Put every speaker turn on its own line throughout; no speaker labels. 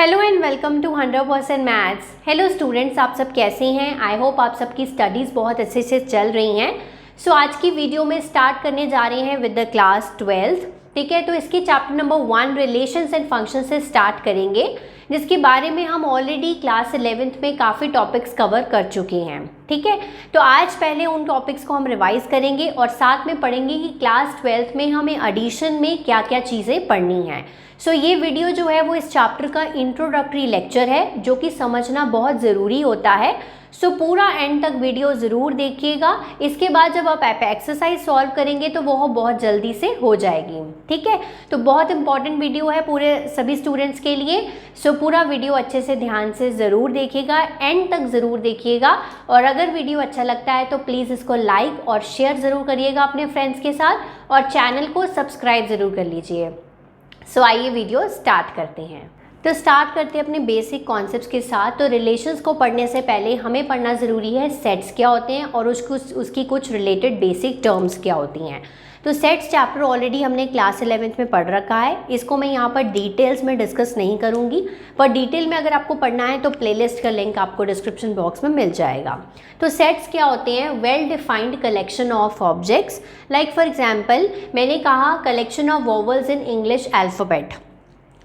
Hello and welcome to 100% maths. Hello students, आप सब कैसे हैं? आई होप आप सबकी स्टडीज़ बहुत अच्छे से चल रही हैं। सो आज की वीडियो में स्टार्ट करने जा रहे हैं विद द क्लास 12th। ठीक है, तो इसकी chapter number 1 relations and function से स्टार्ट करेंगे, जिसके बारे में हम ऑलरेडी क्लास 11th में काफ़ी टॉपिक्स कवर कर चुके हैं। ठीक है, तो आज पहले उन टॉपिक्स को हम रिवाइज करेंगे और साथ में पढ़ेंगे कि क्लास 12th में हमें एडिशन में क्या क्या चीज़ें पढ़नी हैं। सो ये वीडियो जो है वो इस चैप्टर का इंट्रोडक्टरी लेक्चर है, जो कि समझना बहुत ज़रूरी होता है। सो पूरा एंड तक वीडियो ज़रूर देखिएगा। इसके बाद जब आप एक्सरसाइज सॉल्व करेंगे तो वो बहुत जल्दी से हो जाएगी। ठीक है, तो बहुत इंपॉर्टेंट वीडियो है पूरे सभी स्टूडेंट्स के लिए। सो पूरा वीडियो अच्छे से ध्यान से ज़रूर देखिएगा, एंड तक ज़रूर देखिएगा। और अगर वीडियो अच्छा लगता है तो प्लीज़ इसको लाइक और शेयर ज़रूर करिएगा अपने फ्रेंड्स के साथ, और चैनल को सब्सक्राइब ज़रूर कर लीजिए। सो आइए वीडियो स्टार्ट करते हैं। तो स्टार्ट करते हैं अपने बेसिक कॉन्सेप्ट्स के साथ। तो रिलेशंस को पढ़ने से पहले हमें पढ़ना ज़रूरी है सेट्स क्या होते हैं और उसकी कुछ रिलेटेड बेसिक टर्म्स क्या होती हैं। तो सेट्स चैप्टर ऑलरेडी हमने क्लास 11th में पढ़ रखा है, इसको मैं यहाँ पर डिटेल्स में डिस्कस नहीं करूँगी, पर डिटेल में अगर आपको पढ़ना है तो प्लेलिस्ट का लिंक आपको डिस्क्रिप्शन बॉक्स में मिल जाएगा। तो सेट्स क्या होते हैं? Well defined collection of objects. Like for example मैंने कहा collection of vowels in English alphabet,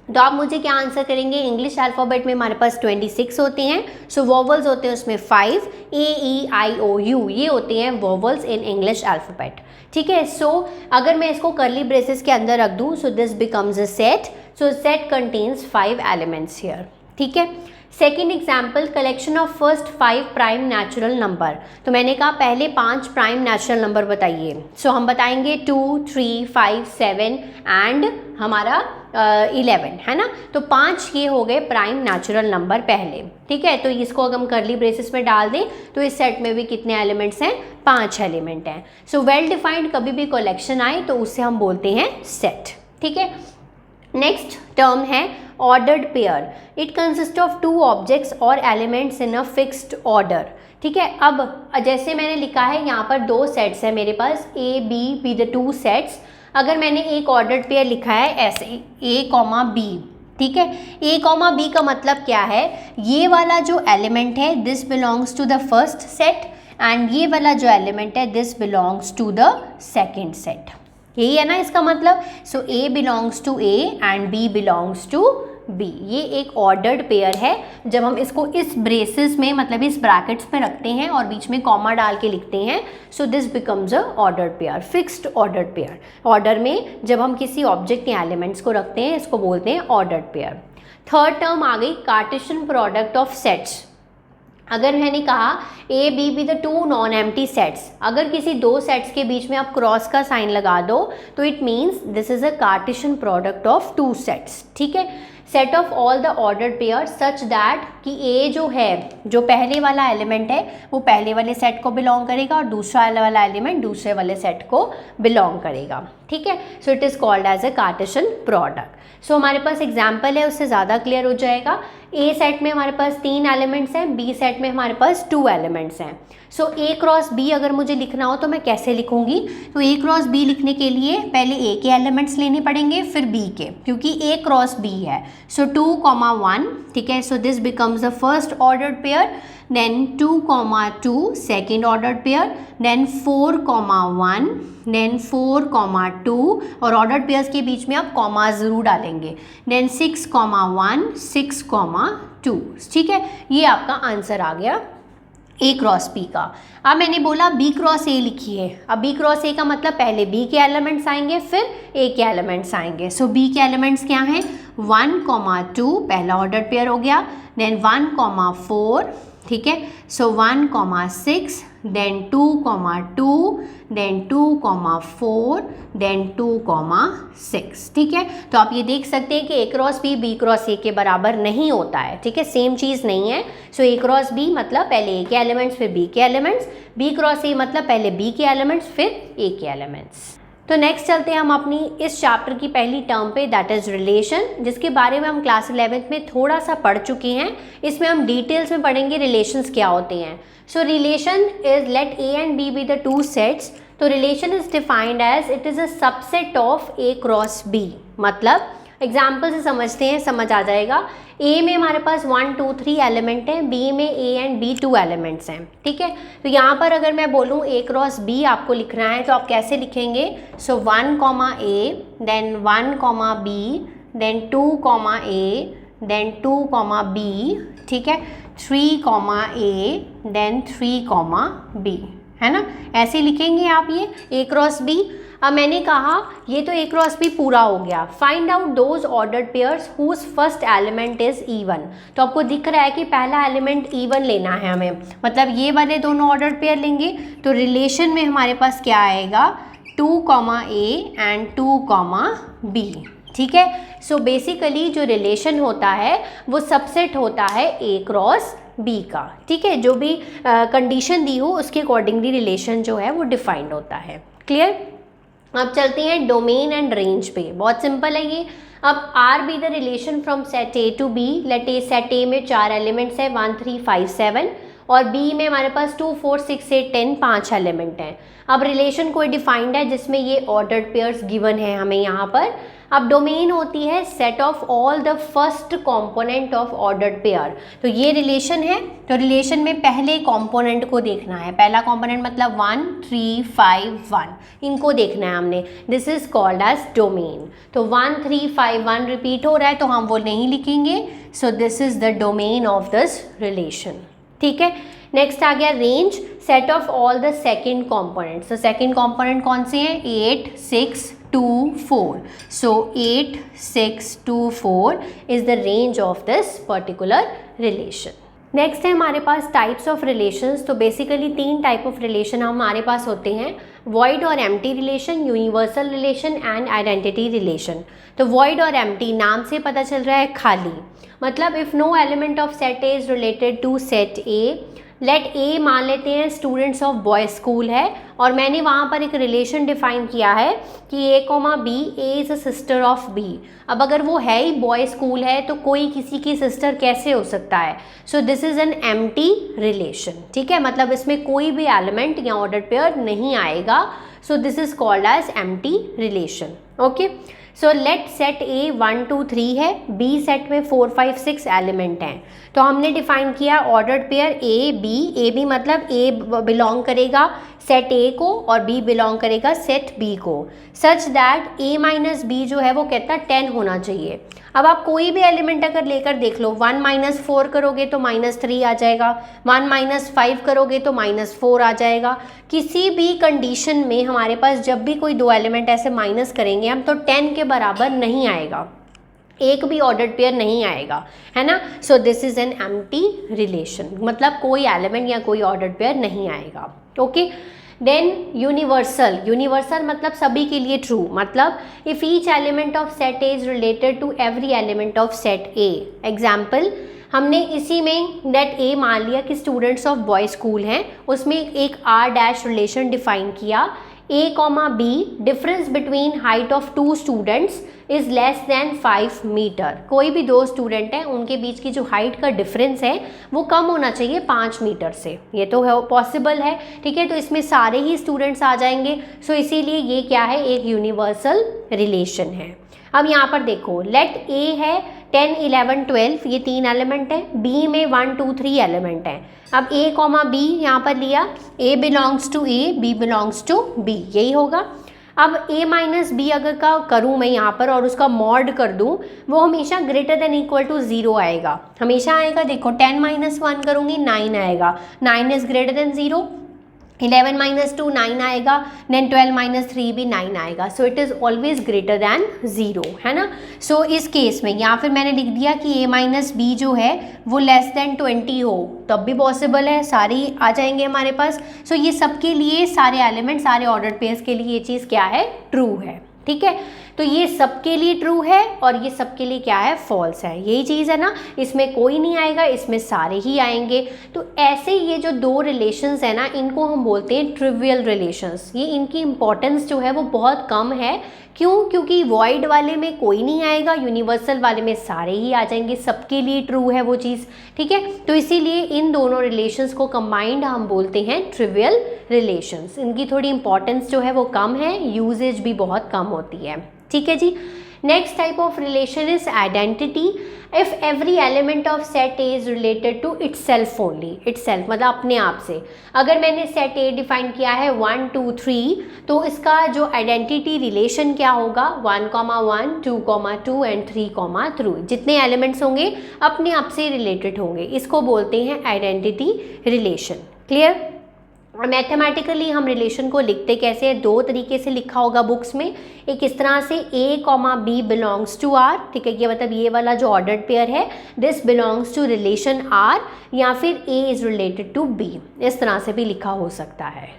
तो आप मुझे क्या आंसर करेंगे? इंग्लिश अल्फ़ाबेट में हमारे पास 26 होते हैं। सो वोवल्स होते हैं उसमें 5, A-E-I-O-U, ये होते हैं वोवल्स इन इंग्लिश अल्फ़ाबेट। ठीक है, सो अगर मैं इसको करली ब्रेसेस के अंदर रख दूँ, सो this becomes a set. So set contains 5 elements here. ठीक है, second example collection of first 5 prime natural number. तो मैंने कहा पहले 5 प्राइम नेचुरल नंबर बताइए। सो हम बताएंगे 2, 3, 5, 7 एंड हमारा 11, है ना। तो 5 ये हो गए प्राइम नेचुरल नंबर पहले। ठीक है, तो इसको अगर हम करली ब्रेसेस में डाल दें तो इस सेट में भी कितने एलिमेंट्स हैं? 5 एलिमेंट हैं। सो वेल डिफाइंड कभी भी कलेक्शन आए तो उससे हम बोलते हैं सेट। ठीक है, नेक्स्ट टर्म है ordered pair. It consist of 2 objects और elements in a fixed order. ठीक है, अब जैसे मैंने लिखा है यहाँ पर 2 सेट्स हैं मेरे पास, ए बी विद 2 सेट्स। अगर मैंने एक ऑर्डर्ड पेयर लिखा है ऐसे A, B, ठीक है, A, B का मतलब क्या है? ये वाला जो एलिमेंट है this belongs to the first set, and ये वाला जो एलिमेंट है this belongs to the second set. यही है ना इसका मतलब। So A belongs to A and B belongs to B। ये एक ऑर्डर्ड पेयर है। जब हम इसको इस ब्रेसेस में मतलब इस ब्रैकेट्स में रखते हैं और बीच में कॉमा डाल के लिखते हैं, सो this becomes a ordered pair, fixed ordered pair. Order में जब हम किसी ऑब्जेक्ट या एलिमेंट्स को रखते हैं इसको बोलते हैं ऑर्डर्ड पेयर। थर्ड टर्म आ गई कार्टेशियन प्रोडक्ट ऑफ सेट्स। अगर मैंने कहा A, B with 2 non empty sets, अगर किसी 2 सेट्स के बीच में आप क्रॉस का साइन लगा दो तो it means this is a Cartesian product of 2 sets. ठीक है, set of all the ordered pair such that कि A जो है, जो पहले वाला एलिमेंट है वो पहले वाले सेट को बिलोंग करेगा और दूसरा वाला एलिमेंट दूसरे वाले सेट को बिलोंग करेगा। ठीक है, so it is called as a Cartesian product. So हमारे पास एग्जाम्पल है, उससे ज़्यादा क्लियर हो जाएगा। A सेट में हमारे पास 3 एलिमेंट्स हैं, B सेट में हमारे पास 2 एलिमेंट्स हैं। सो A क्रॉस B अगर मुझे लिखना हो तो मैं कैसे लिखूंगी? तो A क्रॉस B लिखने के लिए पहले A के एलिमेंट्स लेने पड़ेंगे फिर B के, क्योंकि A क्रॉस B है। सो 2, 1, ठीक है, so this becomes the first ordered pair, then 2, 2 second ordered pair, then 4, 1, then 4, 2, और ऑर्डर्ड पेयर्स के बीच में आप कॉमा ज़रूर डालेंगे, देन 6, 1, 6, 2। ठीक है, ये आपका आंसर आ गया A क्रॉस B का। अब मैंने बोला B क्रॉस A लिखिए। अब B क्रॉस A का मतलब पहले B के एलिमेंट्स आएंगे फिर A के एलिमेंट्स आएंगे। सो B के एलिमेंट्स क्या हैं? 1, 2 पहला ऑर्डर पेयर हो गया, देन 1, 4, ठीक है, सो 1, 6, देन 2, 2, देन 2, 4, देन 2, 6। ठीक है, तो आप ये देख सकते हैं कि A cross B cross A के बराबर नहीं होता है। ठीक है, सेम चीज़ नहीं है। सो A क्रॉस B मतलब पहले A के एलिमेंट्स फिर B के एलिमेंट्स, B क्रॉस A मतलब पहले B के एलिमेंट्स फिर A के एलिमेंट्स। तो नेक्स्ट चलते हैं हम अपनी इस चैप्टर की पहली टर्म पे, दैट इज़ रिलेशन, जिसके बारे में हम क्लास 11th में थोड़ा सा पढ़ चुके हैं। इसमें हम डिटेल्स में पढ़ेंगे रिलेशंस क्या होते हैं। So relation is let A and B be the 2 sets. तो relation is defined as it is a subset of A cross B, मतलब एग्जाम्पल से समझते हैं, समझ आ जाएगा। ए में हमारे पास 1 2 3 एलिमेंट हैं, बी में ए एंड बी 2 एलिमेंट्स हैं, ठीक है। तो यहाँ पर अगर मैं बोलूँ ए क्रॉस बी आपको लिखना है तो आप कैसे लिखेंगे? So 1 comma a, then 1 comma b, then 2 comma a, then 2 comma b, ठीक है, 3 comma a, then 3 comma b, है ना। ऐसे लिखेंगे आप ये ए क्रॉस बी। अब मैंने कहा ये तो ए क्रॉस बी पूरा हो गया। Find out those ordered pairs whose first element is even. तो आपको दिख रहा है कि पहला एलिमेंट इवन लेना है हमें, मतलब ये वाले दोनों ऑर्डर्ड पेयर लेंगे। तो रिलेशन में हमारे पास क्या आएगा? 2 comma a and 2 comma b, ठीक है। सो बेसिकली जो रिलेशन होता है वो सबसेट होता है ए क्रॉस बी का, ठीक है। जो भी कंडीशन दी हो उसके अकॉर्डिंगली रिलेशन जो है वो डिफाइंड होता है। क्लियर? अब चलते हैं डोमेन एंड रेंज पे। बहुत सिंपल है ये। अब R be the relation from set A to B. Let A set A में 4 एलिमेंट्स है 1 3 5 7 और बी में हमारे पास 2 4 6 8 10 5 एलिमेंट हैं। अब रिलेशन कोई डिफाइंड है जिसमें ये ऑर्डर्ड पेयर्स गिवन है हमें यहाँ पर। अब डोमेन होती है set of all the first component of ordered pair. तो ये रिलेशन है, तो रिलेशन में पहले कंपोनेंट को देखना है। पहला कंपोनेंट मतलब 1 3 5 1, इनको देखना है हमने। This is called as domain. तो 1 3 5 1 रिपीट हो रहा है तो हम वो नहीं लिखेंगे। So this is the domain of this relation, ठीक है। नेक्स्ट आ गया range, set of all the second components. तो सेकेंड कॉम्पोनेंट कौन से हैं? 8 6 2 4. So 8 6 2 4 is the range of this particular relation. Next है हमारे पास टाइप्स ऑफ रिलेशंस। तो बेसिकली 3 टाइप ऑफ रिलेशन हमारे पास होते हैं, वॉइड और empty relation, universal relation and identity relation. तो वॉइड और एम्प्टी नाम से पता चल रहा है खाली, मतलब if no element of set A is related to set A. Let A मान लेते हैं स्टूडेंट्स ऑफ बॉयज़ स्कूल है और मैंने वहाँ पर एक रिलेशन डिफाइन किया है कि A comma B, A is a sister of B. अब अगर वो है ही बॉयज़ स्कूल है तो कोई किसी की सिस्टर कैसे हो सकता है? So this is an empty relation, ठीक है। मतलब इसमें कोई भी एलिमेंट या ऑर्डर पेयर नहीं आएगा। So this is called as empty relation, okay. So let set A 1 2 3 है, बी सेट में 4 5 6 एलिमेंट हैं। तो हमने डिफाइन किया ऑर्डर्ड पेयर ए बी मतलब ए बिलोंग करेगा सेट ए को और बी बिलोंग करेगा सेट बी को, such that a minus b जो है वो कहता है 10 होना चाहिए। अब आप कोई भी एलिमेंट अगर लेकर देख लो, 1 माइनस 4 करोगे तो -3 आ जाएगा, 1 माइनस 5 करोगे तो -4 आ जाएगा। किसी भी कंडीशन में हमारे पास जब भी कोई 2 एलिमेंट ऐसे माइनस करेंगे हम तो 10 के बराबर नहीं आएगा, एक भी ऑर्डर्ड पेयर नहीं आएगा, है ना। So this is an empty relation, मतलब कोई एलिमेंट या कोई ऑर्डर्ड पेयर नहीं आएगा, ओके। देन यूनिवर्सल मतलब सभी के लिए ट्रू, मतलब if each element of set A is related to every element of set A. Example, हमने इसी में लेट ए मान लिया कि स्टूडेंट्स ऑफ बॉयज स्कूल हैं, उसमें एक आर डैश रिलेशन डिफाइन किया। A comma B, difference between height of 2 students is less than 5 metre. कोई भी 2 स्टूडेंट हैं उनके बीच की जो हाइट का डिफरेंस है वो कम होना चाहिए 5 मीटर से, ये तो है पॉसिबल है, ठीक है। तो इसमें सारे ही स्टूडेंट्स आ जाएंगे। सो इसीलिए ये क्या है, एक यूनिवर्सल रिलेशन है। अब यहाँ पर देखो, लेट ए है 10 11 12, ये 3 एलिमेंट हैं, बी में 1 2 3 एलिमेंट हैं। अब ए कॉमा बी यहाँ पर लिया, A belongs to A, B belongs to B, यही होगा। अब ए माइनस बी अगर का करूँ मैं यहाँ पर और उसका मॉड कर दूँ, वो हमेशा ग्रेटर देन इक्वल टू 0 आएगा, हमेशा आएगा। देखो 10 माइनस 1 करूँगी 9 आएगा, 9 इज़ ग्रेटर देन 0। 11 माइनस 2 9 आएगा, देन 12 माइनस 3 भी 9 आएगा। सो it is always greater than 0, है ना। सो इस केस में या फिर मैंने लिख दिया कि a माइनस बी जो है वो लेस दैन 20 हो, तब भी पॉसिबल है, सारे आ जाएंगे हमारे पास। सो ये सबके लिए, सारे एलिमेंट, सारे ऑर्डर्ड पेयर्स के लिए ये चीज़ क्या है, ट्रू है, ठीक है। तो ये सबके लिए ट्रू है और ये सबके लिए क्या है, फॉल्स है, यही चीज़ है ना। इसमें कोई नहीं आएगा, इसमें सारे ही आएंगे। तो ऐसे ये जो 2 रिलेशंस है ना, इनको हम बोलते हैं ट्रिवियल रिलेशंस। ये इनकी इंपॉर्टेंस जो है वो बहुत कम है। क्यों? क्योंकि वॉइड वाले में कोई नहीं आएगा, यूनिवर्सल वाले में सारे ही आ जाएंगे, सबके लिए ट्रू है वो चीज़, ठीक है। तो इसीलिए इन दोनों रिलेशंस को कंबाइंड हम बोलते हैं ट्रिवियल रिलेशंस। इनकी थोड़ी इंपॉर्टेंस जो है वो कम है, यूजेज भी बहुत कम होती है, ठीक है जी। Next type of relation is identity. If every element of set A is related to itself only, itself मतलब अपने आप से। अगर मैंने सेट ए डिफाइन किया है 1 2 3, तो इसका जो आइडेंटिटी रिलेशन क्या होगा, 1, 1, 2, 2 एंड 3, 3। जितने एलिमेंट्स होंगे अपने आप से रिलेटेड होंगे, इसको बोलते हैं आइडेंटिटी रिलेशन। क्लियर। मैथमेटिकली हम रिलेशन को लिखते कैसे हैं, दो तरीके से लिखा होगा बुक्स में। एक इस तरह से A, B belongs to R, ठीक है, ये मतलब ये वाला जो ऑर्डर्ड पेयर है, this belongs to relation R, या फिर A is related to B, इस तरह से भी लिखा हो सकता है।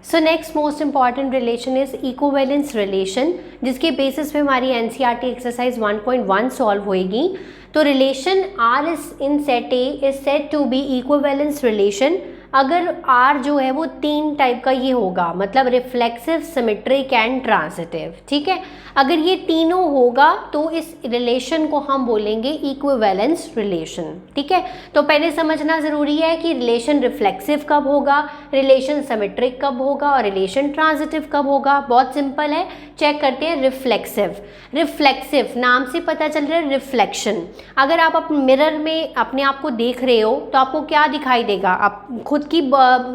So next most important relation is equivalence relation, जिसके बेसिस पे हमारी NCERT एक्सरसाइज 1.1 सॉल्व होएगी। तो relation R is in set A is said to be equivalence relation अगर R जो है वो 3 टाइप का ये होगा, मतलब रिफ्लेक्सिव, सिमेट्रिक एंड ट्रांजिटिव। ठीक है, अगर ये तीनों होगा तो इस रिलेशन को हम बोलेंगे इक्विवेलेंस रिलेशन। ठीक है, तो पहले समझना ज़रूरी है कि रिलेशन रिफ्लेक्सिव कब होगा, रिलेशन सिमेट्रिक कब होगा और रिलेशन ट्रांजिटिव कब होगा। बहुत सिंपल है, चेक करते हैं। रिफ्लेक्सिव, रिफ्लेक्सिव नाम से पता चल रहा है रिफ्लेक्शन। अगर आप अपने मिरर में अपने आप को देख रहे हो तो आपको क्या दिखाई देगा, आप खुद की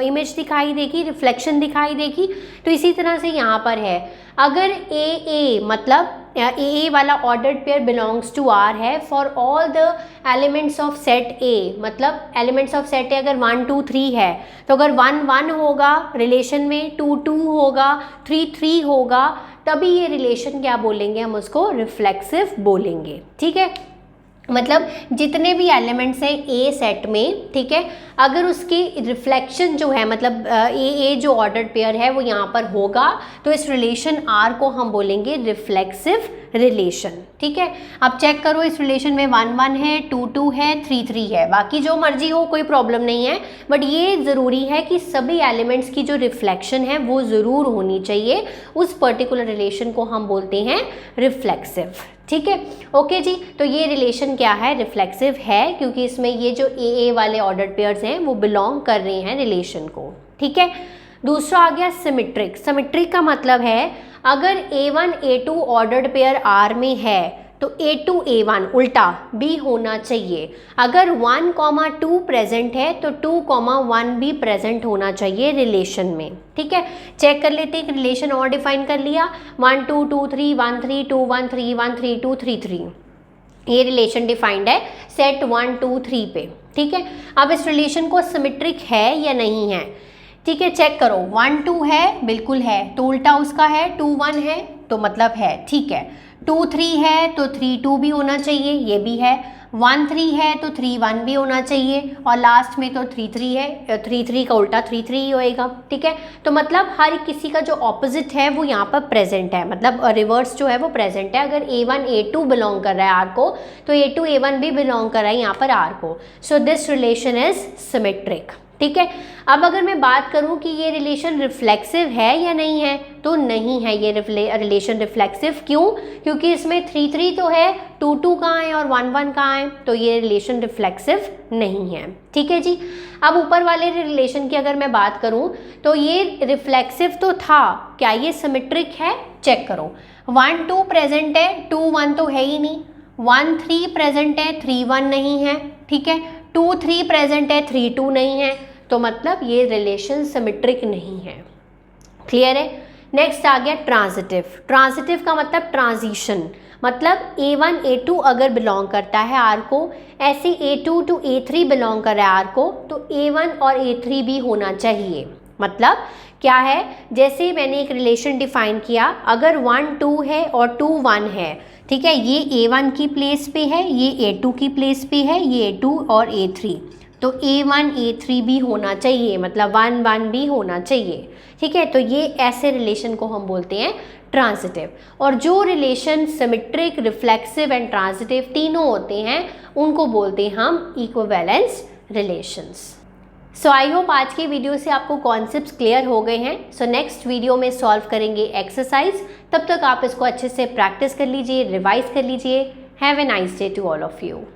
इमेज दिखाई देगी, रिफ्लेक्शन दिखाई देगी। तो इसी तरह से यहाँ पर है, अगर ए मतलब ए वाला ordered pair belongs to R है for all the elements of set A, मतलब एलिमेंट्स ऑफ सेट ए अगर 1 2 3 है तो अगर 1 1 होगा रिलेशन में, 2 2 होगा, 3 3 होगा, तभी ये रिलेशन क्या बोलेंगे, हम उसको रिफ्लेक्सिव बोलेंगे। ठीक है, मतलब जितने भी एलिमेंट्स हैं ए सेट में, ठीक है, अगर उसकी रिफ्लेक्शन जो है, मतलब ए जो ऑर्डर्ड पेयर है वो यहाँ पर होगा, तो इस रिलेशन आर को हम बोलेंगे रिफ्लेक्सिव रिलेशन। ठीक है, अब चेक करो, इस रिलेशन में 1 1 है, 2 2 है, 3 3 है, बाकी जो मर्जी हो कोई प्रॉब्लम नहीं है, बट ये ज़रूरी है कि सभी एलिमेंट्स की जो रिफ्लेक्शन है वो ज़रूर होनी चाहिए। उस पर्टिकुलर रिलेशन को हम बोलते हैं रिफ्लेक्सिव। ठीक है, ओके जी। तो ये रिलेशन क्या है, रिफ्लेक्सिव है, क्योंकि इसमें ये जो ए वाले ऑर्डर्ड पेयर्स हैं वो बिलोंग कर रहे हैं रिलेशन को। ठीक है, दूसरा आ गया सिमेट्रिक। सिमेट्रिक का मतलब है अगर A1 A2 ordered pair R में है तो A2 A1 उल्टा भी होना चाहिए। अगर 1, 2 प्रेजेंट है तो 2, 1 भी प्रेजेंट होना चाहिए रिलेशन में। ठीक है, चेक कर लेते हैं, एक रिलेशन और डिफाइन कर लिया, 1 2 2 3 1 3 2 1 3 1 3 2 3 3, ये रिलेशन डिफाइंड है सेट 1 2 3 पे। ठीक है, अब इस रिलेशन को सिमेट्रिक है या नहीं है, ठीक है, चेक करो। 1 2 है, बिल्कुल है, तो उल्टा उसका है 2 1 है तो मतलब है। ठीक है, 2 3 है तो 3 2 भी होना चाहिए, ये भी है। 1 3 है तो 3 1 भी होना चाहिए, और लास्ट में तो 3 3 है, 3 3 का उल्टा 3 3 ही होएगा। ठीक है, तो मतलब हर किसी का जो ऑपोजिट है वो यहाँ पर प्रेजेंट है, मतलब रिवर्स जो है वो प्रेजेंट है। अगर A1 A2 बिलोंग कर रहा है आर को तो A2 A1 भी बिलोंग कर रहा है यहाँ पर आर को। So this relation is symmetric. ठीक है, अब अगर मैं बात करूं कि ये रिलेशन रिफ्लेक्सिव है या नहीं है, तो नहीं है ये रिलेशन रिफ्लेक्सिव। क्यों? क्योंकि इसमें 3 3 तो है, 2 2 कहाँ है और 1 1 कहाँ है, तो ये रिलेशन रिफ्लेक्सिव नहीं है। ठीक है जी, अब ऊपर वाले रिलेशन की अगर मैं बात करूं तो ये रिफ्लेक्सिव तो था, क्या ये सिमेट्रिक है? चेक करो, 1 2 प्रेजेंट है, 2 1 तो है ही नहीं, 1 3 प्रेजेंट है, 3 1 नहीं है। ठीक है, 2 3 प्रेजेंट है, 3 2 नहीं है, तो मतलब ये रिलेशन सिमेट्रिक नहीं है। क्लियर है? नेक्स्ट आ गया ट्रांजिटिव। ट्रांजिटिव का मतलब ट्रांजिशन, मतलब A1 A2 अगर बिलोंग करता है आर को, ऐसे A2 टू A3 बिलोंग कर रहा है आर को, तो A1 और A3 भी होना चाहिए। मतलब क्या है, जैसे मैंने एक रिलेशन डिफाइन किया, अगर 1 2 है और 2 1 है, ठीक है, ये A1 की प्लेस पे है, ये A2 की प्लेस पे है, ये A2 और A3, तो A1 A3 भी होना चाहिए, मतलब 1 1 भी होना चाहिए। ठीक है, तो ये ऐसे रिलेशन को हम बोलते हैं ट्रांजिटिव। और जो relation symmetric, reflexive and transitive तीनों होते हैं उनको बोलते हैं हम equivalence relations. So I hope आज की वीडियो से आपको कॉन्सेप्ट्स क्लियर हो गए हैं। सो नेक्स्ट वीडियो में सॉल्व करेंगे एक्सरसाइज, तब तक आप इसको अच्छे से प्रैक्टिस कर लीजिए, रिवाइज कर लीजिए। Have a nice day to all of you.